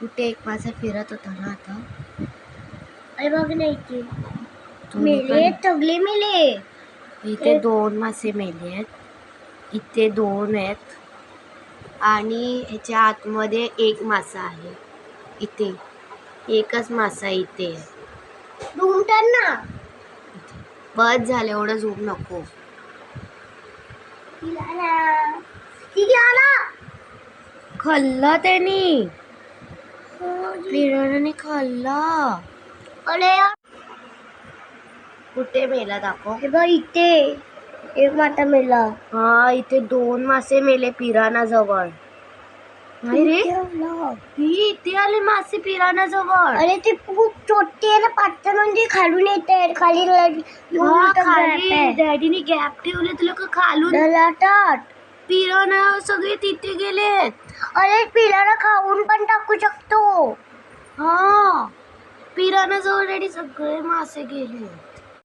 कुठे एक मासा फिरत होता ना आता. अरे बघ ना इथे दोन्ही मेले, सगळे मेले. इथे 2 मासे मेले आहेत, इथे 2 आहेत आणि ह्याच्या आतमध्ये 1 मासा आहे. इथे एकच मासा इथे आहे. झुमतात ना. बस झालं, एवढं झूम नको. किती आला? खाल्ला त्यांनी, पिराणाने खाल्ला. अरे कुठे मेला दाखव. हे बघ इथे एक मासा मेला. हा, इथे 2 मासे मेले पिराणा जवळ. नाही रे, इथे आले मासे पिराणा जवळ. अरे ते खूप छोटे आहे ना, पातळ म्हणजे खालून येत आहेत खाली. खाली डॅडीने गॅप ठेवले तुला का खालून. पिराणा सगळे तिथे गेलेत. अरे पिराणा खाऊन पण टाकू शकतो. हा, पिराणा जवळ डॅडी सगळे मासे गेले.